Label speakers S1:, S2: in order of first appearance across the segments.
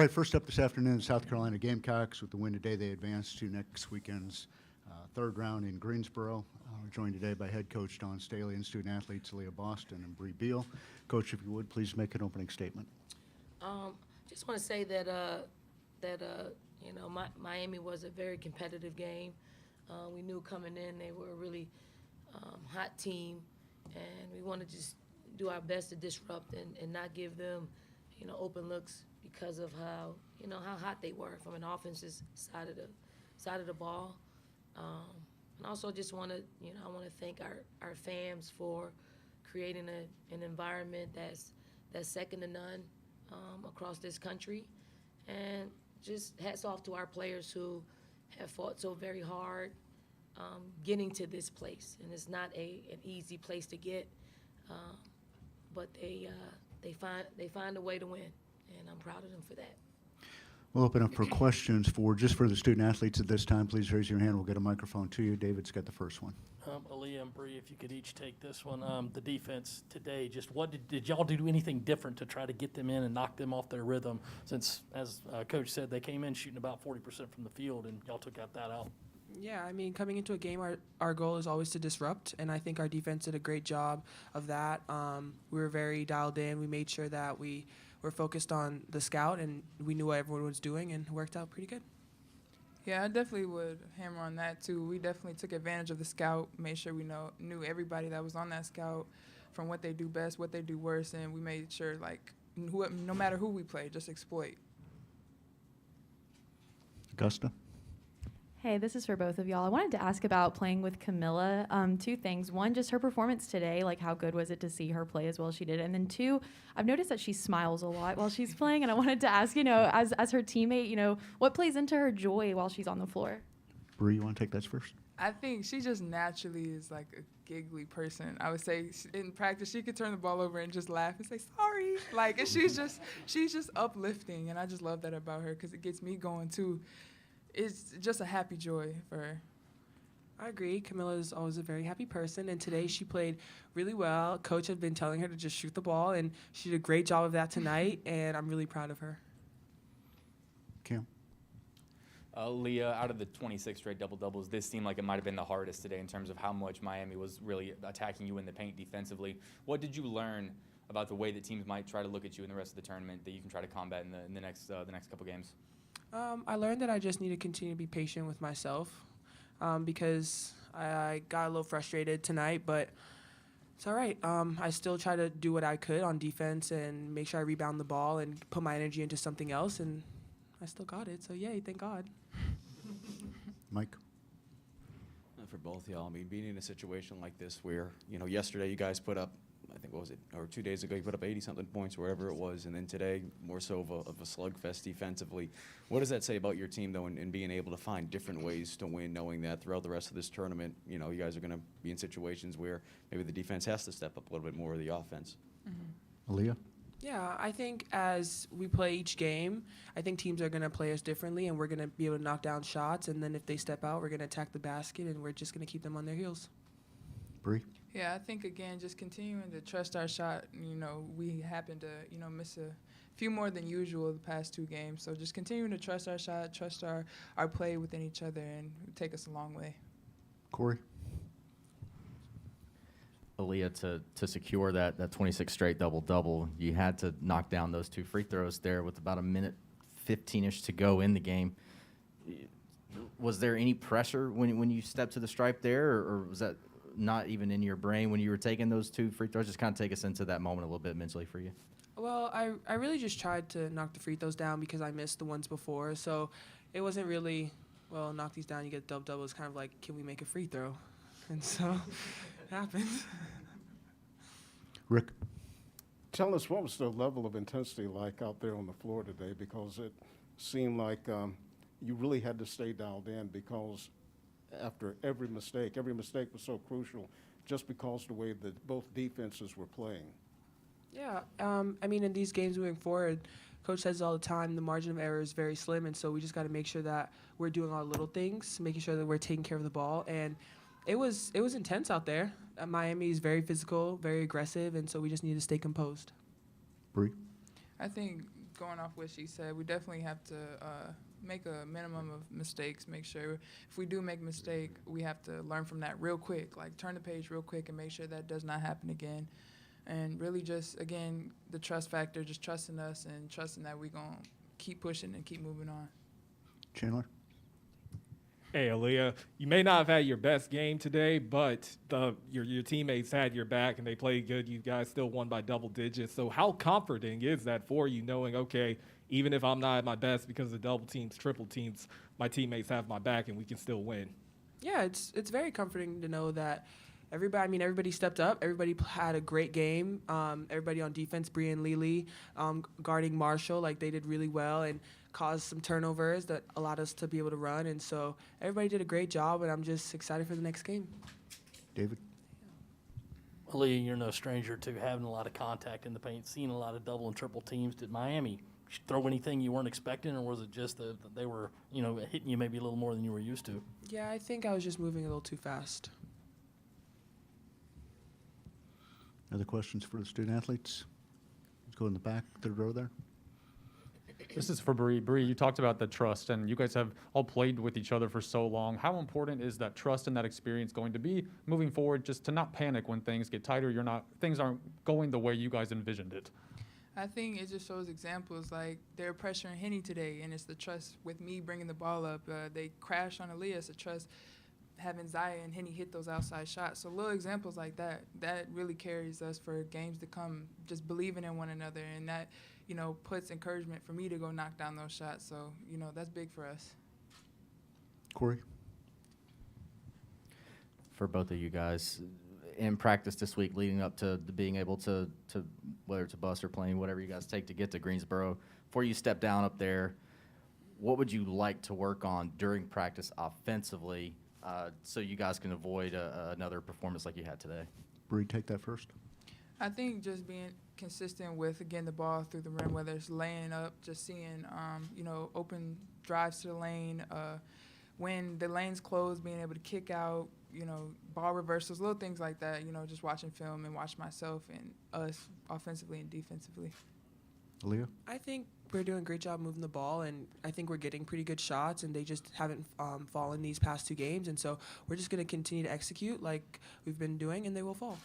S1: All right, first up this afternoon, the South Carolina Gamecocks. With the win today, they advance to next weekend's third round in Greensboro. We're joined today by head coach Don Staley and student athletes Leah Boston and Bree Beal. Coach, if you would, please make an opening statement.
S2: Just want to say that Miami was a very competitive game. We knew coming in they were a really hot team, and we want to just do our best to disrupt and not give them, open looks because of how hot they were from an offensive side of the ball. And also just want to, I want to thank our fans for creating an environment that's second to none across this country. And just hats off to our players who have fought so very hard getting to this place. And it's not an easy place to get, but they find a way to win, and I'm proud of them for that.
S1: We'll open up for questions for the student athletes at this time. Please raise your hand. We'll get a microphone to you. David's got the first one.
S3: Aaliyah and Bree, if you could each take this one. The defense today, just what did y'all do anything different to try to get them in and knock them off their rhythm? Since, as Coach said, they came in shooting about 40% from the field, and y'all took that out.
S4: Yeah, I mean, coming into a game, our goal is always to disrupt, and I think our defense did a great job of that. We were very dialed in. We made sure that we were focused on the scout, and we knew what everyone was doing, and it worked out pretty good.
S5: Yeah, I definitely would hammer on that, too. We definitely took advantage of the scout, made sure we knew everybody that was on that scout from what they do best, what they do worse, and we made sure, no matter who we play, just exploit.
S1: Augusta?
S6: Hey, this is for both of y'all. I wanted to ask about playing with Camilla. Two things. One, just her performance today, how good was it to see her play as well as she did? And then two, I've noticed that she smiles a lot while she's playing, and I wanted to ask, as her teammate, what plays into her joy while she's on the floor?
S1: Bree, you want to take that first?
S5: I think she just naturally is a giggly person. I would say in practice she could turn the ball over and just laugh and say sorry. And she's just uplifting, and I just love that about her because it gets me going too. It's just a happy joy for her.
S4: I agree. Camilla is always a very happy person, and today she played really well. Coach had been telling her to just shoot the ball, and she did a great job of that tonight, and I'm really proud of her.
S1: Cam?
S7: Leah, out of the 26 straight double-doubles, this seemed like it might have been the hardest today in terms of how much Miami was really attacking you in the paint defensively. What did you learn about the way that teams might try to look at you in the rest of the tournament that you can try to combat in the next couple games?
S4: I learned that I just need to continue to be patient with myself because I got a little frustrated tonight, but it's all right. I still try to do what I could on defense and make sure I rebound the ball and put my energy into something else, and I still got it, so yay, thank God.
S1: Mike?
S8: For both y'all, I mean, being in a situation like this where, yesterday you guys put up, I think, what was it, or 2 days ago, you put up 80-something points or whatever it was, and then today, more so of a slugfest defensively. What does that say about your team, though, in being able to find different ways to win, knowing that throughout the rest of this tournament, you guys are going to be in situations where maybe the defense has to step up a little bit more of the offense?
S5: Mm-hmm.
S1: Aaliyah?
S4: Yeah, I think as we play each game, I think teams are going to play us differently, and we're going to be able to knock down shots, and then if they step out, we're going to attack the basket, and we're just going to keep them on their heels.
S1: Bree?
S5: Yeah, I think, again, just continuing to trust our shot. We happen to, miss a few more than usual the past 2 games. So just continuing to trust our shot, trust our play within each other, and take us a long way.
S1: Corey?
S9: Aaliyah, to secure that 26 straight double-double, you had to knock down those 2 free throws there with about a minute 15-ish to go in the game. Was there any pressure when you stepped to the stripe there, or was that not even in your brain when you were taking those 2 free throws? Just kind of take us into that moment a little bit mentally for you.
S4: Well, I really just tried to knock the free throws down because I missed the ones before. So it wasn't really, knock these down, you get double-double. It's kind of like, can we make a free throw? And so it happened.
S1: Rick?
S10: Tell us, what was the level of intensity like out there on the floor today? Because it seemed like you really had to stay dialed in because after every mistake was so crucial just because the way that both defenses were playing.
S4: Yeah, I mean, in these games moving forward, Coach says all the time, the margin of error is very slim, and so we just got to make sure that we're doing all the little things, making sure that we're taking care of the ball, and it was intense out there. Miami is very physical, very aggressive, and so we just need to stay composed.
S1: Bree?
S5: I think going off what she said, we definitely have to make a minimum of mistakes. Make sure if we do make a mistake, we have to learn from that real quick. Like turn the page real quick and make sure that does not happen again. And really just, again, the trust factor, just trusting us and trusting that we're going to keep pushing and keep moving on.
S1: Chandler?
S11: Hey, Aaliyah, you may not have had your best game today, but your teammates had your back and they played good. You guys still won by double digits. So how comforting is that for you, knowing, okay, even if I'm not at my best because of double teams, triple teams, my teammates have my back and we can still win?
S4: Yeah, it's very comforting to know that everybody stepped up. Everybody had a great game. Everybody on defense, Bree and Lily, guarding Marshall, like they did really well and caused some turnovers that allowed us to be able to run. And so everybody did a great job, and I'm just excited for the next game.
S1: David?
S3: Lee, you're no stranger to having a lot of contact in the paint, seeing a lot of double and triple teams. Did Miami throw anything you weren't expecting, or was it just that they were, hitting you maybe a little more than you were used to?
S4: Yeah, I think I was just moving a little too fast.
S1: Other questions for the student athletes? Let's go in the back, third row there.
S12: This is for Bree. Bree, you talked about the trust, and you guys have all played with each other for so long. How important is that trust and that experience going to be moving forward, just to not panic when things get tighter, things aren't going the way you guys envisioned it?
S5: I think it just shows examples like they're pressuring Henny today, and it's the trust with me bringing the ball up. They crash on Aaliyah. It's a trust having Zaya and Henny hit those outside shots. So little examples like that really carries us for games to come, just believing in one another, and that, puts encouragement for me to go knock down those shots. So, that's big for us.
S1: Corey?
S9: For both of you guys, in practice this week leading up to being able to whether it's a bus or plane, whatever you guys take to get to Greensboro, before you step down up there, what would you like to work on during practice offensively so you guys can avoid another performance like you had today?
S1: Bree, take that first.
S5: I think just being consistent with, again, the ball through the rim, whether it's laying up, just seeing, open drives to the lane, when the lane's closed, being able to kick out, ball reversals, little things like that, just watching film and watch myself and us offensively and defensively.
S1: Aaliyah?
S4: I think we're doing a great job moving the ball, and I think we're getting pretty good shots, and they just haven't fallen these past two games. And so we're just going to continue to execute like we've been doing, and they will fall.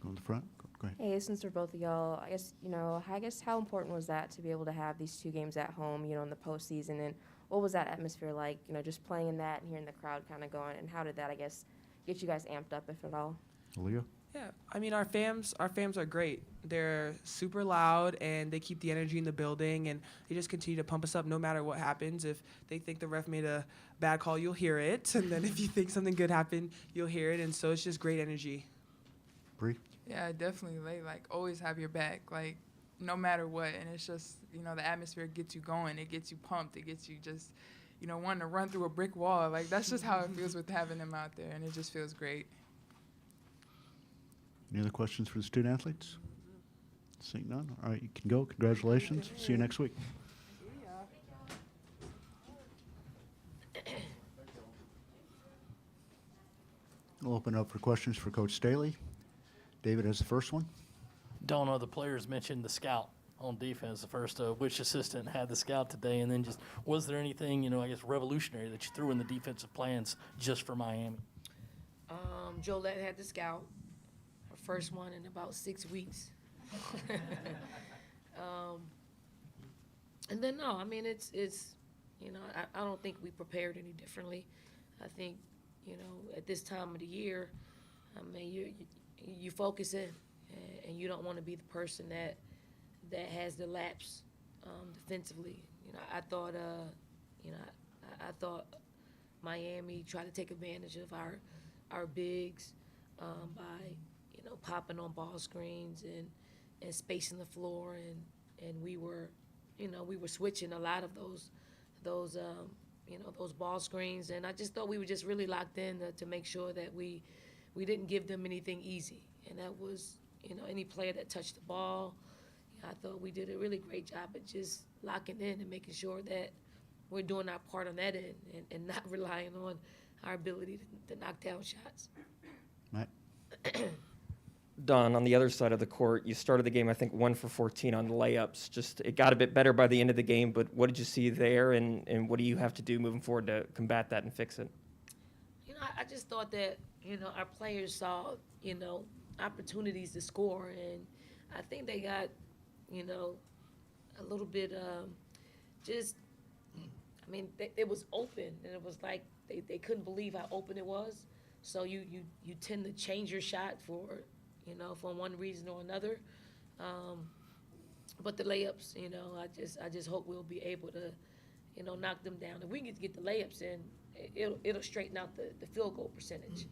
S1: Go in the front. Go ahead.
S13: Hey, since we're both of y'all, I guess how important was that to be able to have these two games at home, in the postseason, and what was that atmosphere like, just playing in that and hearing the crowd kind of going, and how did that, I guess, get you guys amped up, if at all?
S1: Aaliyah?
S4: Yeah, our fans are great. They're super loud, and they keep the energy in the building, and they just continue to pump us up no matter what happens. If they think the ref made a bad call, you'll hear it, and then if you think something good happened, you'll hear it, and so it's just great energy.
S1: Bree?
S5: Yeah, definitely. They always have your back, no matter what. And it's just, the atmosphere gets you going. It gets you pumped. It gets you just, wanting to run through a brick wall. That's just how it feels with having them out there. And it just feels great.
S1: Any other questions for the student athletes? Seeing none. All right, you can go. Congratulations. See you next week. We'll open up for questions for Coach Staley. David has the first one.
S3: Don't know, the players mentioned the scout on defense, the first which assistant had the scout today, and then just was there anything, revolutionary that you threw in the defensive plans just for Miami?
S2: Jolette had the scout, her first one in about 6 weeks. And then, no, it's I don't think we prepared any differently. I think, at this time of the year, you focus in, and you don't want to be the person that has the lapse defensively. I thought Miami tried to take advantage of our bigs by popping on ball screens and spacing the floor, and we were switching a lot of those ball screens, and I just thought we were just really locked in to make sure that we didn't give them anything easy, and that was any player that touched the ball. I thought we did a really great job at just locking in and making sure that we're doing our part on that end and not relying on our ability to knock down shots.
S1: Matt?
S14: Don, on the other side of the court, you started the game, I think, 1 for 14 on layups. Just it got a bit better by the end of the game, but what did you see there, and what do you have to do moving forward to combat that and fix it?
S2: You know, I just thought that, you know, our players saw, you know, opportunities to score, and I think they got, you know, a little bit just, I mean, it was open, and it was like they couldn't believe how open it was. So you tend to change your shot for, you know, for one reason or another. But the layups, you know, I just hope we'll be able to, you know, knock them down. If we can get the layups in, it'll straighten out the field goal percentage.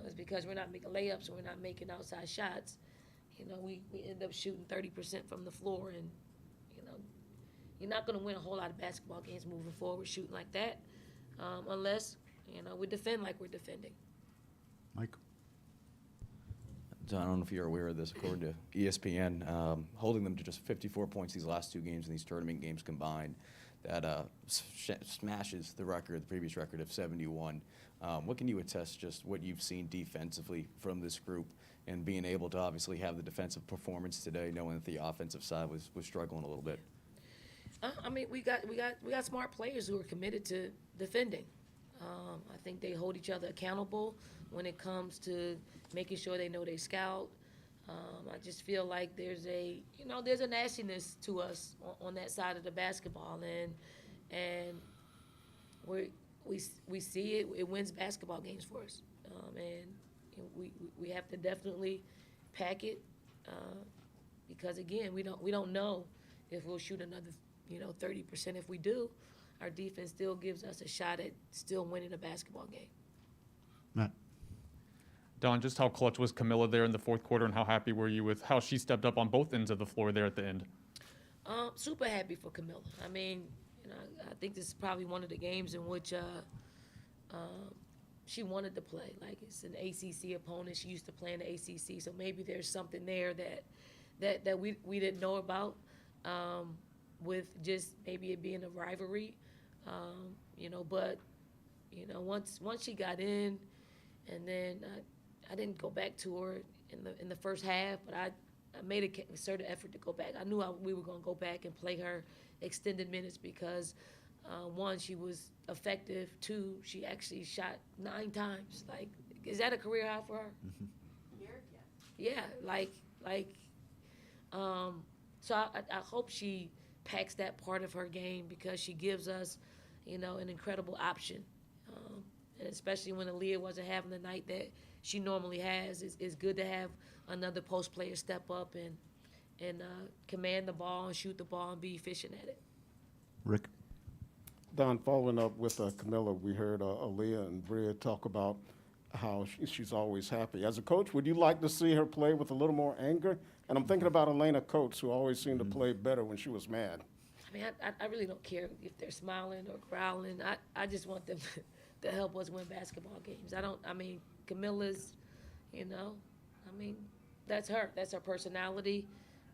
S2: It's because we're not making layups and we're not making outside shots. You know, we end up shooting 30% from the floor, and, you know, you're not going to win a whole lot of basketball games moving forward shooting like that, unless, you know, we defend like we're defending.
S1: Mike?
S8: So I don't know if you're aware of this, according to ESPN, holding them to just 54 points these last 2 games in these tournament games combined, that smashes the record, the previous record of 71. What can you attest just what you've seen defensively from this group and being able to obviously have the defensive performance today, knowing that the offensive side was struggling a little bit?
S2: I mean, we got smart players who are committed to defending. I think they hold each other accountable when it comes to making sure they know they scout. I just feel like there's a nastiness to us on that side of the basketball, and we see it. It wins basketball games for us, and we have to definitely pack it because again, we don't know if we'll shoot another 30%. If we do, our defense still gives us a shot at still winning a basketball game.
S1: Matt?
S12: Don, just how clutch was Camilla there in the fourth quarter, and how happy were you with how she stepped up on both ends of the floor there at the end?
S2: Super happy for Camilla. I mean, I think this is probably one of the games in which she wanted to play. Like, it's an ACC opponent. She used to play in the ACC, so maybe there's something there that we didn't know about. With just maybe it being a rivalry, but once she got in, and then I didn't go back to her in the first half, but I made a concerted effort to go back. I knew we were going to go back and play her extended minutes because one, she was effective. Two, she actually shot 9 times. Like, is that a career high for her? Yeah, so I hope she packs that part of her game because she gives us, an incredible option. And especially when Aaliyah wasn't having the night that she normally has, it's good to have another post player step up and command the ball and shoot the ball and be efficient at it.
S1: Rick?
S10: Don, following up with Camilla, we heard Aaliyah and Bria talk about how she's always happy. As a coach, would you like to see her play with a little more anger? And I'm thinking about Elena Coates, who always seemed to play better when she was mad.
S2: I mean, I really don't care if they're smiling or growling. I just want them to help us win basketball games. Camilla's, that's her. That's her personality.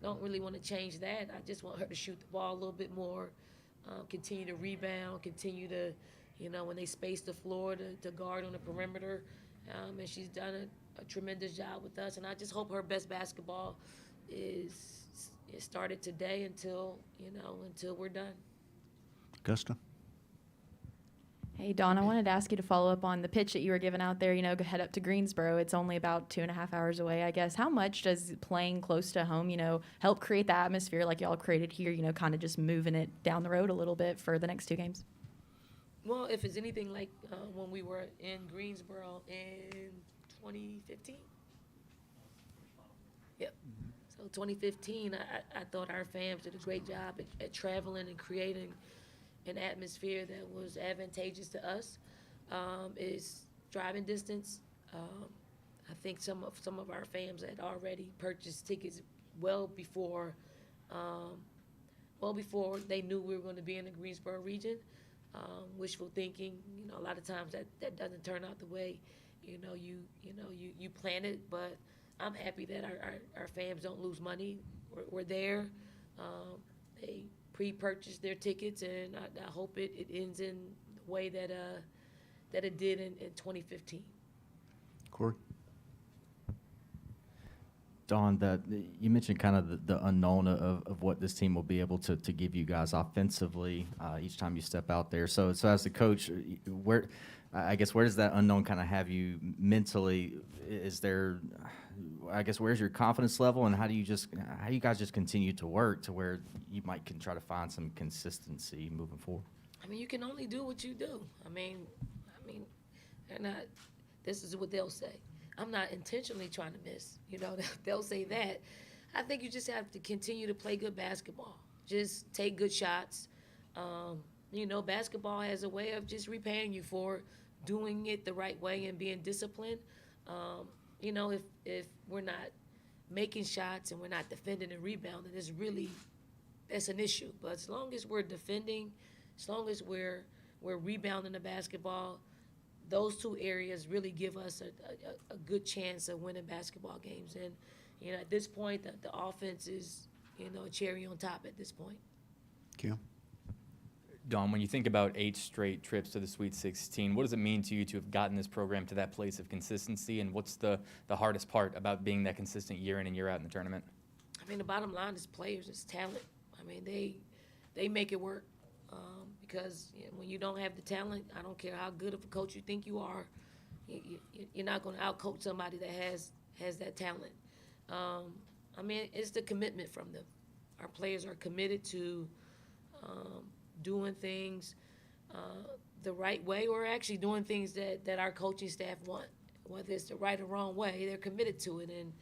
S2: Don't really want to change that. I just want her to shoot the ball a little bit more, continue to rebound, continue to, when they space the floor to guard on the perimeter. And she's done a tremendous job with us. And I just hope her best basketball is started today until we're done.
S1: Augusta?
S6: Hey, Dawn, I wanted to ask you to follow up on the pitch that you were giving out there, go head up to Greensboro. It's only about 2.5 hours away, I guess. How much does playing close to home, help create the atmosphere like y'all created here, kind of just moving it down the road a little bit for the next 2 games?
S2: Well, if it's anything like when we were in Greensboro in 2015. Yep. So 2015, I thought our fans did a great job at traveling and creating an atmosphere that was advantageous to us. Is driving distance. I think some of our fans had already purchased tickets well before they knew we were going to be in the Greensboro region. Wishful thinking, a lot of times that doesn't turn out the way you plan it, but I'm happy that our fans don't lose money. We're there. They pre-purchased their tickets, and I hope it ends in the way that it did in 2015.
S1: Corey?
S9: Dawn, that you mentioned kind of the unknown of what this team will be able to give you guys offensively each time you step out there. So as a coach, where does that unknown kind of have you mentally? Is there, I guess, where's your confidence level, and how do you guys just continue to work to where you can try to find some consistency moving forward?
S2: I mean, you can only do what you do. I mean, they're not. This is what they'll say. I'm not intentionally trying to miss. You know, they'll say that. I think you just have to continue to play good basketball. Just take good shots. You know, basketball has a way of just repaying you for doing it the right way and being disciplined. You know, if we're not making shots and we're not defending and rebounding, that's an issue. But as long as we're defending, as long as we're rebounding the basketball, those two areas really give us a good chance of winning basketball games. And, you know, at this point, the offense is, you know, a cherry on top at this point.
S1: Kim?
S7: Dawn, when you think about 8 straight trips to the Sweet 16, what does it mean to you to have gotten this program to that place of consistency, and what's the hardest part about being that consistent year in and year out in the tournament?
S2: I mean, the bottom line is players, it's talent. I mean, they make it work. Because when you don't have the talent, I don't care how good of a coach you think you are, you're not going to outcoach somebody that has that talent. I mean, it's the commitment from them. Our players are committed to doing things the right way, or actually doing things that our coaching staff want. Whether it's the right or wrong way, they're committed to it, and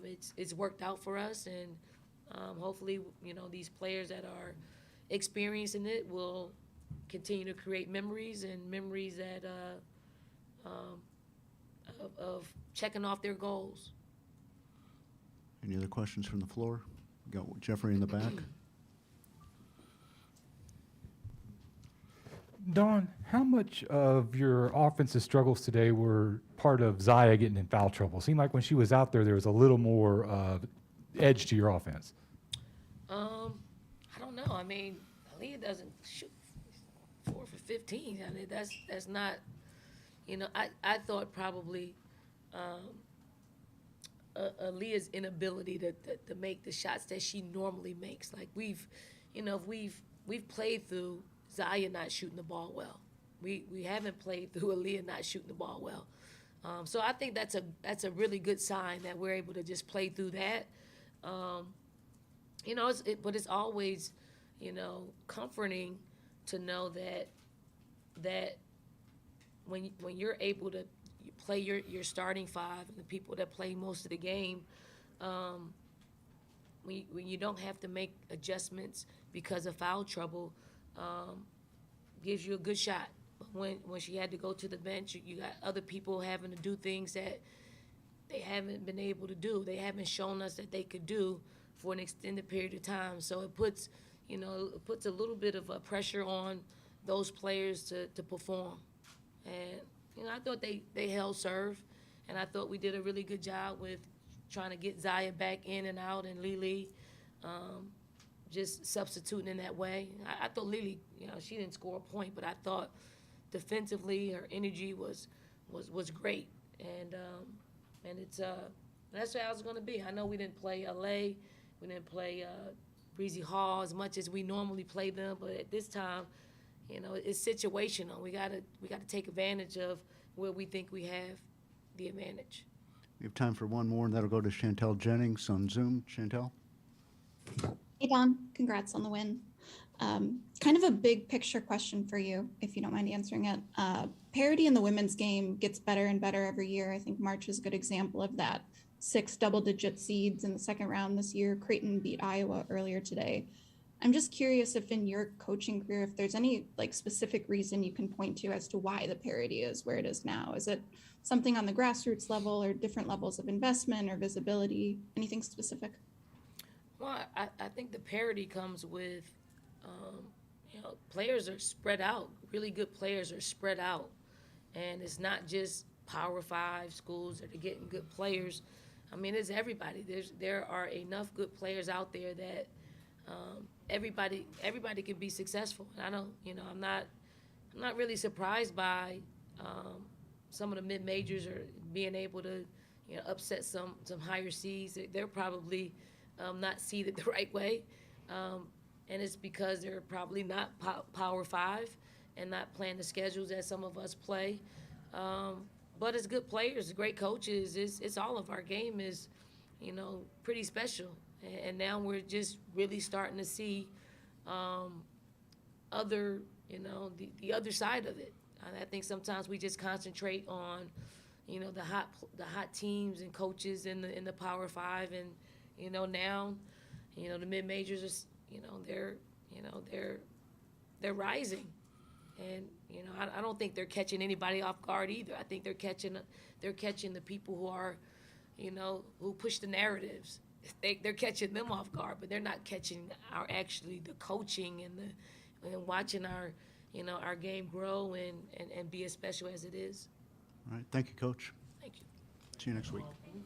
S2: it's worked out for us. And hopefully, you know, these players that are experiencing it will continue to create memories that of checking off their goals.
S1: Any other questions from the floor? We got Jeffrey in the back.
S15: Dawn, how much of your offensive struggles today were part of Zaya getting in foul trouble? Seemed like when she was out there was a little more edge to your offense.
S2: I don't know. I mean, Aaliyah doesn't shoot 4 for 15. I mean, that's not, you know, I thought probably Aaliyah's inability to make the shots that she normally makes. Like we've played through Zaya not shooting the ball well. We haven't played through Aaliyah not shooting the ball well. So I think that's a really good sign that we're able to just play through that. You know, but it's always, you know, comforting to know that when you're able to play your starting 5 and the people that play most of the game, when you don't have to make adjustments because of foul trouble, gives you a good shot. But when she had to go to the bench, you got other people having to do things that they haven't been able to do. They haven't shown us that they could do for an extended period of time. So it puts a little bit of a pressure on those players to perform. And, you know, I thought they held serve, and I thought we did a really good job with trying to get Zaya back in and out, and Lily just substituting in that way. I thought Lily, you know, she didn't score a point, but I thought defensively her energy was great. And it's that's how it's going to be. I know we didn't play LA, we didn't play Breezy Hall as much as we normally play them, but at this time, you know, it's situational. We gotta take advantage of where we think we have the advantage.
S1: We have time for one more, and that'll go to Chantal Jennings on Zoom. Chantal?
S16: Hey, Dawn. Congrats on the win. Kind of a big picture question for you, if you don't mind answering it. Parity in the women's game gets better and better every year. I think March is a good example of that. 6 double-digit seeds in the second round this year. Creighton beat Iowa earlier today. I'm just curious if in your coaching career, if there's any like specific reason you can point to as to why the parity is where it is now. Is it something on the grassroots level or different levels of investment or visibility? Anything specific?
S2: Well, I think the parity comes with, you know, players are spread out. Really good players are spread out. And it's not just Power 5 schools that are getting good players. I mean, it's everybody. There are enough good players out there that everybody can be successful. And I don't, you know, I'm not really surprised by some of the mid-majors are being able to, upset some higher seeds. They're probably not seeded the right way, and it's because they're probably not Power 5 and not playing the schedules that some of us play. But it's good players, great coaches. It's all of our game is, pretty special. And now we're just really starting to see other, the other side of it. I think sometimes we just concentrate on, the hot teams and coaches in the Power 5, and now, the mid majors are, they're rising, and I don't think they're catching anybody off guard either. I think they're catching the people who are, who push the narratives. They're catching them off guard, but they're not catching the coaching and watching our game grow and be as special as it is.
S1: All right, thank you, Coach.
S2: Thank you.
S1: See you next week.
S2: Thank you.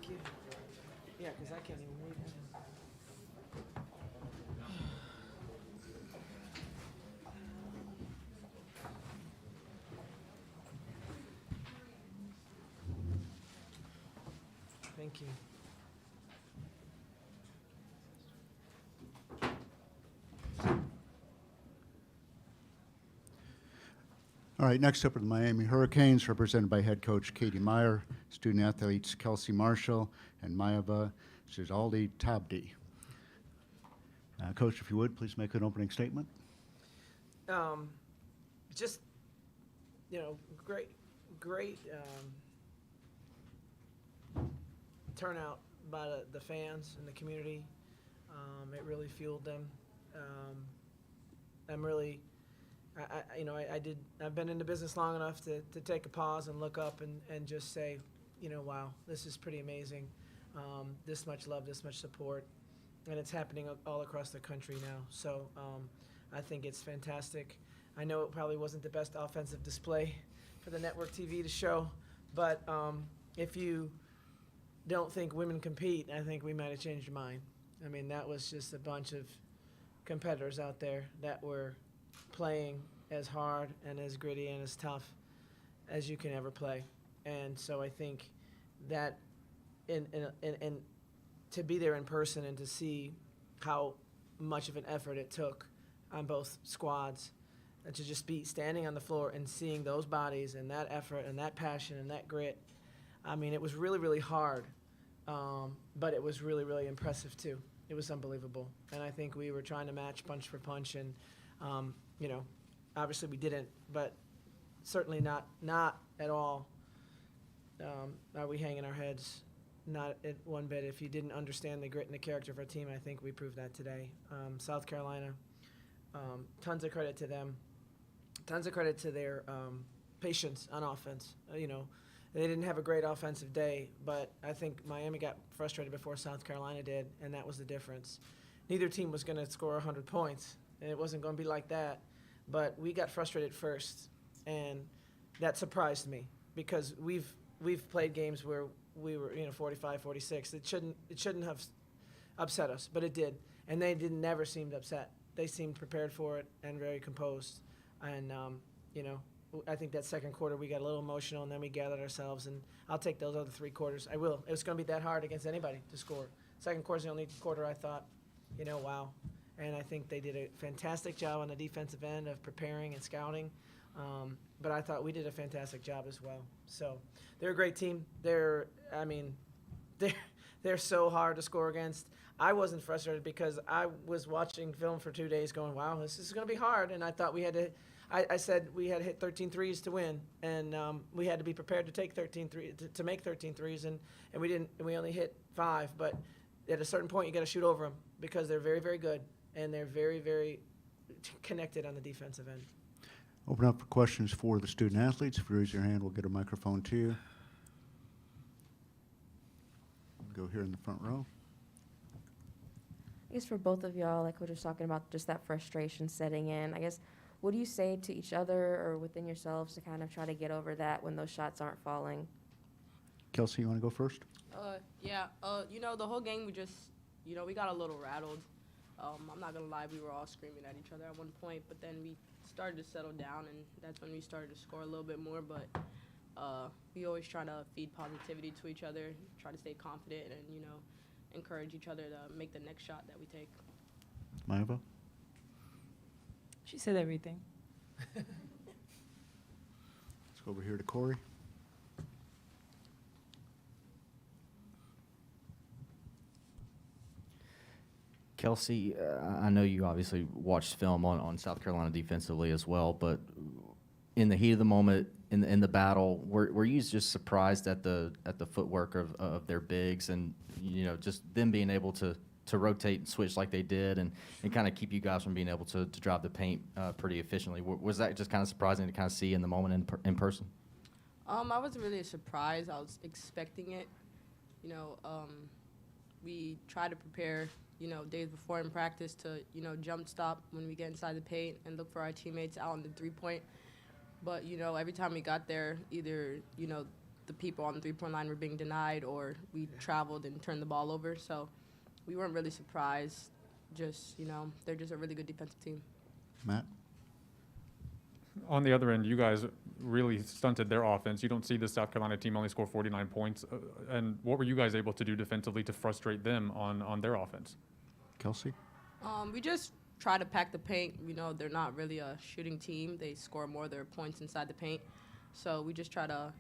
S17: Thank you. Yeah, because I can't even read that. Thank you.
S1: All right, next up are the Miami Hurricanes, represented by head coach Katie Meyer, student athletes Kelsey Marshall and Mayava Zizaldi Tabdi. Coach, if you would, please make an opening statement.
S17: Just, great turnout by the fans and the community. It really fueled them. I'm really, I've been in the business long enough to take a pause and look up and just say, wow, this is pretty amazing. This much love, this much support, and it's happening all across the country now. So I think it's fantastic. I know it probably wasn't the best offensive display for the network TV to show, but if you don't think women compete, I think we might have changed your mind. I mean, that was just a bunch of competitors out there that were playing as hard and as gritty and as tough as you can ever play. And so I think that and to be there in person and to see how much of an effort it took on both squads and to just be standing on the floor and seeing those bodies and that effort and that passion and that grit. I mean, it was really, really hard, but it was really, really impressive too. It was unbelievable. And I think we were trying to match punch for punch, and obviously we didn't, but certainly not at all are we hanging our heads, not at one bit. If you didn't understand the grit and the character of our team, I think we proved that today. South Carolina, tons of credit to them, tons of credit to their patience on offense. They didn't have a great offensive day, but I think Miami got frustrated before South Carolina did, and that was the difference. Neither team was going to score 100 points, and it wasn't going to be like that, but we got frustrated first, and that surprised me because we've played games where we were 45, 46. It shouldn't have upset us, but it did, and they never seemed upset. They seemed prepared for it and very composed, and I think that second quarter we got a little emotional, and then we gathered ourselves, and I'll take those other 3 quarters. I will. It was going to be that hard against anybody to score. Second quarter's the only quarter I thought, wow. And I think they did a fantastic job on the defensive end of preparing and scouting. But I thought we did a fantastic job as well. So they're a great team. They're so hard to score against. I wasn't frustrated because I was watching film for 2 days going, wow, this is going to be hard. And I thought we had to I said we had to hit 13 threes to win, and we had to be prepared to take 13 to make 13 threes, and we didn't. And we only hit 5, but at a certain point you got to shoot over them because they're very, very good, and they're very, very connected on the defensive end.
S1: Open up for questions for the student athletes. If you raise your hand, we'll get a microphone to you. We'll go here in the front row.
S13: I guess for both of y'all, like we were just talking about, just that frustration setting in. I guess, what do you say to each other or within yourselves to kind of try to get over that when those shots aren't falling?
S1: Kelsey, you want to go first?
S18: The whole game we just, we got a little rattled. I'm not gonna lie, we were all screaming at each other at one point, but then we started to settle down, and that's when we started to score a little bit more. But we always try to feed positivity to each other, try to stay confident, and encourage each other to make the next shot that we take.
S1: Maiva?
S4: She said everything.
S1: Let's go over here to Corey.
S9: Kelsey, I know you obviously watched film on South Carolina defensively as well, but in the heat of the moment, in the battle, were you just surprised at the footwork of their bigs and just them being able to rotate and switch like they did and kind of keep you guys from being able to drive the paint pretty efficiently? Was that just kind of surprising to kind of see in the moment in person?
S18: I wasn't really surprised. I was expecting it. We try to prepare days before in practice to, jump stop when we get inside the paint and look for our teammates out on the three-point. But, every time we got there, either, the people on the three-point line were being denied or we traveled and turned the ball over. So we weren't really surprised. Just, they're just a really good defensive team.
S1: Matt?
S12: On the other end, you guys really stunted their offense. You don't see the South Carolina team only score 49 points. And what were you guys able to do defensively to frustrate them on their offense?
S1: Kelsey?
S18: We just try to pack the paint. They're not really a shooting team. They score more of their points inside the paint. So we just try to,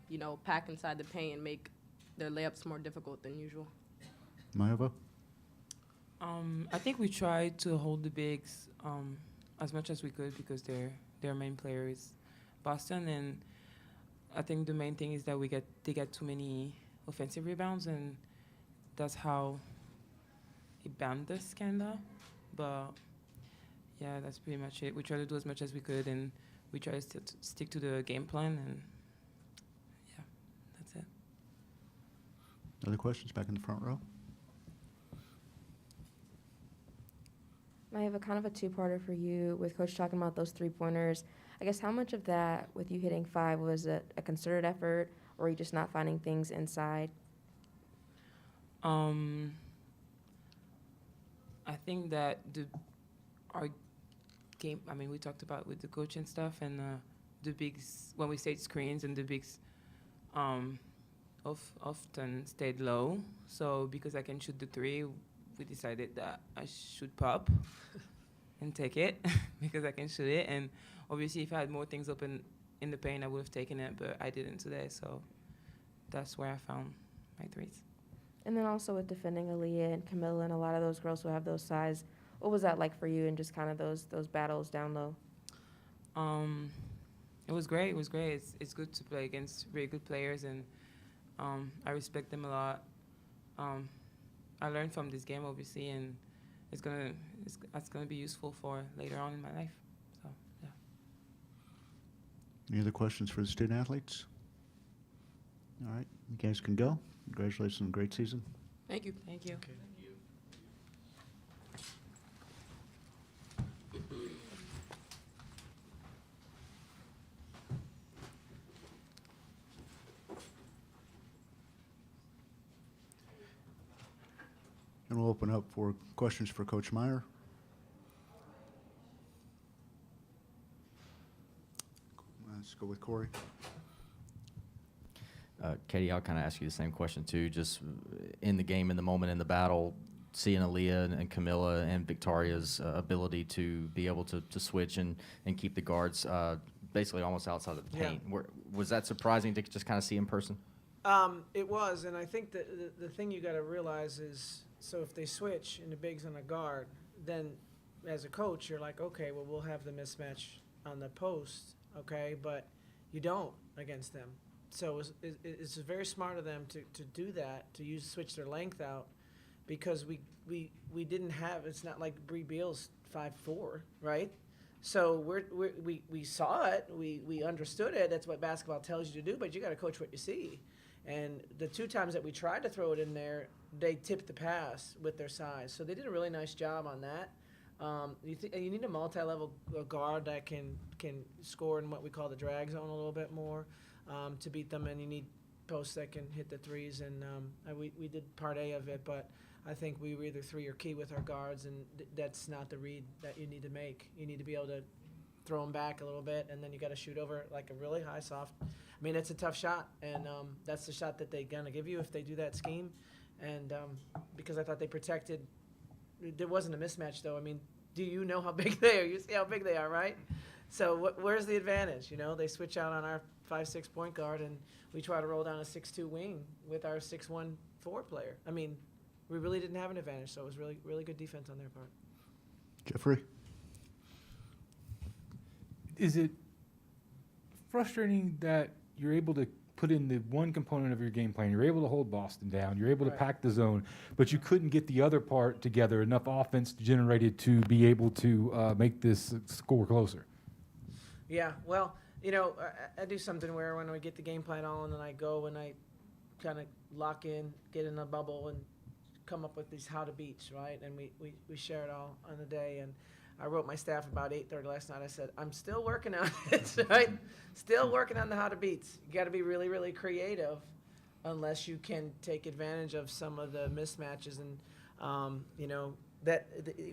S18: pack inside the paint and make their layups more difficult than usual.
S1: Maiva?
S4: I think we tried to hold the bigs as much as we could because their main player is Boston, and I think the main thing is that they get too many offensive rebounds, and that's how it banned us, kinda. But yeah, that's pretty much it. We try to do as much as we could, and we try to stick to the game plan, and yeah, that's it.
S1: Other questions back in the front row?
S13: I have a kind of a two-parter for you with Coach talking about those three-pointers. I guess how much of that, with you hitting 5, was it a concerted effort, or are you just not finding things inside?
S4: I think that our game, we talked about with the coach and stuff, and the bigs, when we stayed screens, and the bigs often stayed low. So because I can shoot the 3, we decided that I should pop and take it because I can shoot it. And obviously, if I had more things open in the paint, I would have taken it, but I didn't today. So that's where I found my threes.
S13: And then also with defending Aaliyah and Camilla and a lot of those girls who have those size, what was that like for you and just kind of those battles down low?
S4: It was great. It was great. It's good to play against very good players, and I respect them a lot. I learned from this game, obviously, and it's gonna be useful for later on in my life. So yeah.
S1: Any other questions for the student athletes? All right, you guys can go. Congratulations on a great season.
S18: Thank you.
S4: Thank you.
S17: Okay.
S1: And we'll open up for questions for Coach Meyer. Let's go with Corey.
S9: Katie, I'll kind of ask you the same question too. Just in the game, in the moment, in the battle, seeing Aaliyah and Camilla and Victoria's ability to be able to switch and keep the guards basically almost outside of the paint. Was that surprising to just kind of see in person?
S17: It was, and I think that the thing you got to realize is, so if they switch and the big's on a guard, then as a coach, you're like, okay, well, we'll have the mismatch on the post, okay, but you don't against them. So it's very smart of them to do that, to switch their length out, because we didn't have, it's not like Bree Beal's 5'4", right? So we saw it, we understood it. That's what basketball tells you to do, but you got to coach what you see. And the 2 times that we tried to throw it in there, they tipped the pass with their size. So they did a really nice job on that. You need a multi-level guard that can score in what we call the drag zone a little bit more to beat them, and you need posts that can hit the threes. And we did part A of it, but I think we were either 3 or key with our guards, and that's not the read that you need to make. You need to be able to throw them back a little bit, and then you got to shoot over like a really high soft. I mean, it's a tough shot, and that's the shot that they're gonna give you if they do that scheme. And because I thought they protected. There wasn't a mismatch, though. I mean, do you know how big they are? You see how big they are, right? So where's the advantage? You know, they switch out on our 5'6" point guard, and we try to roll down a 6'2" wing with our 6'1" forward player. I mean, we really didn't have an advantage, so it was really, really good defense on their part.
S1: Jeffrey?
S15: Is it frustrating that you're able to put in the one component of your game plan, you're able to hold Boston down, you're able to pack the zone, but you couldn't get the other part together, enough offense generated to be able to make this score closer?
S17: Yeah, well, you know, I do something where when we get the game plan on, and I go and I kind of lock in, get in a bubble, and come up with these how to beats, right? And we share it all on the day. And I wrote my staff about 8:30 last night. I said, I'm still working on it, right? Still working on the how to beats. You got to be really, really creative unless you can take advantage of some of the mismatches. And, you know,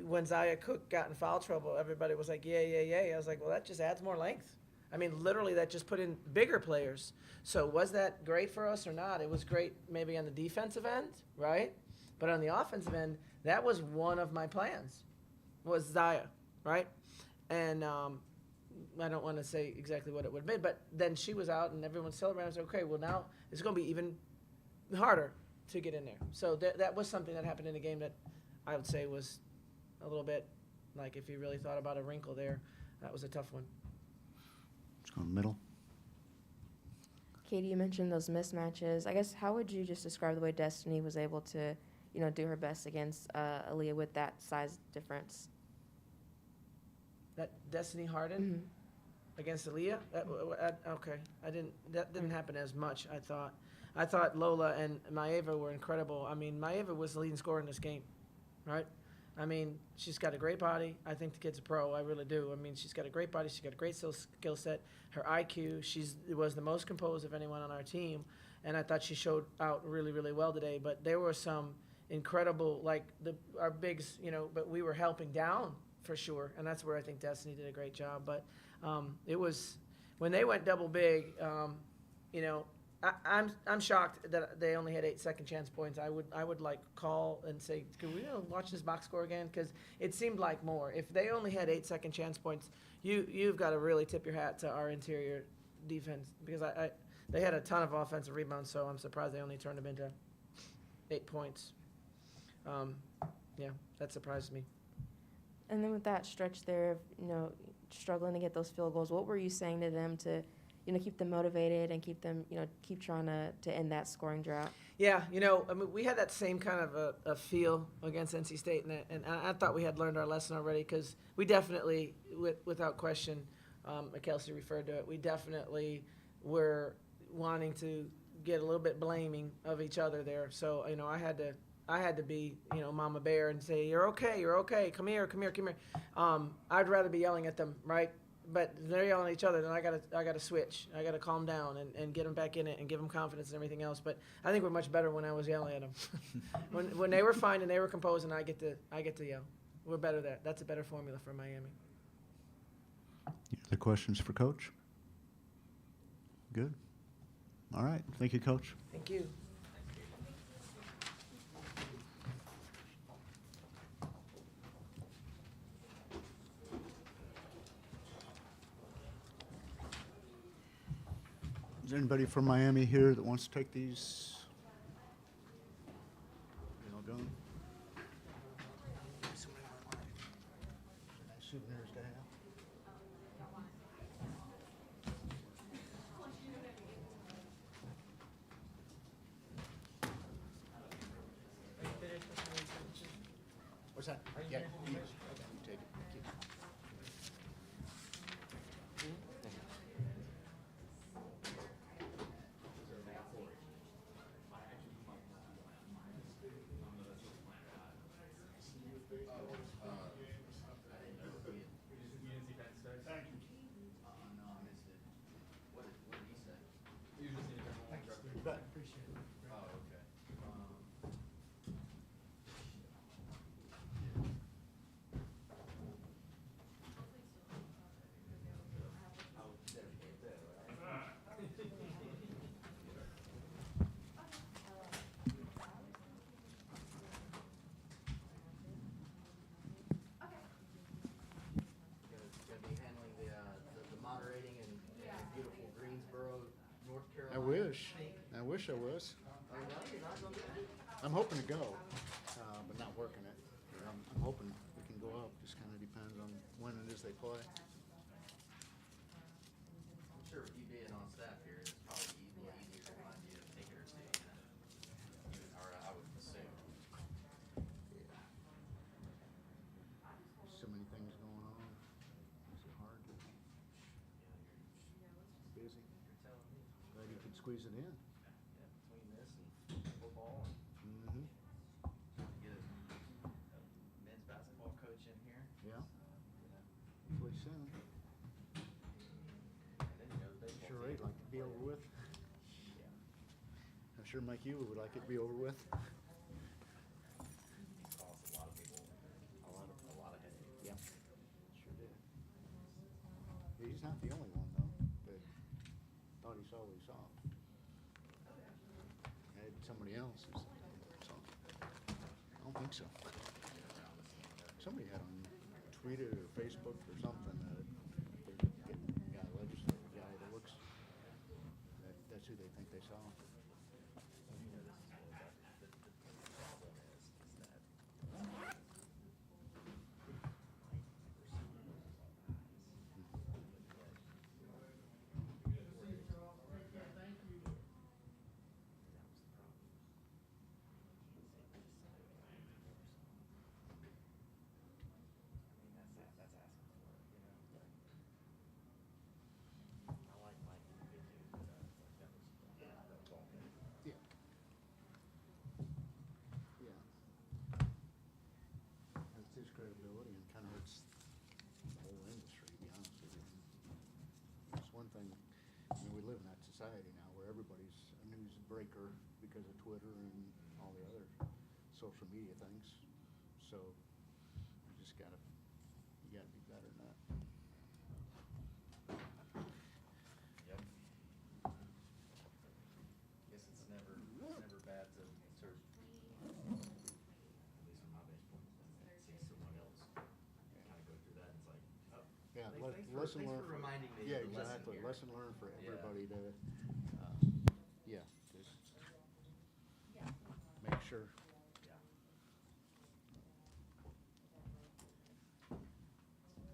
S17: when Zaya Cook got in foul trouble, everybody was like, yeah. I was like, well, that just adds more length. I mean, literally, that just put in bigger players. So was that great for us or not? It was great maybe on the defensive end, right? But on the offensive end, that was one of my plans, was Zaya, right? And I don't want to say exactly what it would have been, but then she was out and everyone celebrated. I was like, okay, well, now it's going to be even harder to get in there. So that was something that happened in the game that I would say was a little bit like, if you really thought about a wrinkle there, that was a tough one.
S1: Let's go middle.
S13: Katie, you mentioned those mismatches. I guess how would you just describe the way Destiny was able to, you know, do her best against Aaliyah with that size difference?
S17: That Destiny Harden against Aaliyah? Okay, that didn't happen as much, I thought. I thought Lola and Maeva were incredible. I mean, Maeva was the leading scorer in this game, right? I mean, she's got a great body. I think the kid's a pro. I really do. I mean, she's got a great body. She's got a great skill set. Her IQ, was the most composed of anyone on our team. And I thought she showed out really, really well today. But there were some incredible, like our bigs, you know, but we were helping down for sure. And that's where I think Destiny did a great job. But it was, when they went double big, you know, I'm shocked that they only had 8 second chance points. I would like call and say, can we watch this box score again? Because it seemed like more. If they only had 8 second chance points, you've got to really tip your hat to our interior defense, because they had a ton of offensive rebounds, so I'm surprised they only turned them into 8 points. Yeah, that surprised me.
S13: And then with that stretch there of, you know, struggling to get those field goals, what were you saying to them to, you know, keep them motivated and keep them, you know, keep trying to end that scoring drought?
S17: Yeah, you know, I mean, we had that same kind of a feel against NC State, and I thought we had learned our lesson already, because we definitely, without question, Kelsey referred to it, we definitely were wanting to get a little bit blaming of each other there. So, you know, I had to be, you know, Mama Bear and say, you're okay, come here. I'd rather be yelling at them, right? But they're yelling at each other, then I gotta switch. I gotta calm down and get them back in it and give them confidence and everything else. But I think we're much better when I was yelling at them. when they were fine and they were composed and I get to yell. We're better there. That's a better formula for Miami.
S1: Any other questions for Coach? Good. All right. Thank you, Coach.
S17: Thank you.
S1: Is there anybody from Miami here that wants to take these? You all going? Nice souvenirs to have. What's that? Yeah, yes. Okay, you take it. Thank you. wish I was. I'm hoping to go, but not working it. I'm hoping we can go up. Just kind of depends on when it is they play.
S9: I'm sure with you being on staff here, it's probably easier to find you a ticket or two, even, or I would assume.
S1: So many things going on. Is it hard? Busy. Glad you could squeeze it in.
S9: Yeah, between this and football and
S1: Mm-hmm.
S9: trying to get a men's basketball coach in here.
S1: Yeah.
S9: You know,
S1: Hopefully soon.
S9: and then, you know, the baseball
S1: Sure,
S9: team.
S1: I'd like to be over with.
S9: Yeah.
S1: I'm sure Mike Hewlett would like it to be over with.
S9: Cost a lot of people a lot of headache.
S1: Yeah. Sure did. He's not the only one though that thought he saw what he saw. Had somebody else who saw. I don't think so. Somebody had on tweeted or Facebook or something that they're getting a guy, legislative guy that looks, that's who they think they saw.
S9: You know, this is what the problem is that that's asking for it, you know. I like Mike, he's a good dude, but that was all him.
S1: Yeah. Yeah. That's his credibility and kind of hurts the whole industry, to be honest with you. It's one thing, I mean, we live in that society now where everybody's a news breaker because of Twitter and all the other social media things. So you just gotta, you gotta be better than that.
S9: Yep. Guess it's never bad to, at least from my baseball, see someone else kind of go through that, and it's like, oh.
S1: Yeah,
S9: Thanks for reminding me
S1: Yeah,
S9: of the lesson
S1: exactly.
S9: here.
S1: Lesson learned for
S9: Yeah.
S1: everybody to, yeah, just make sure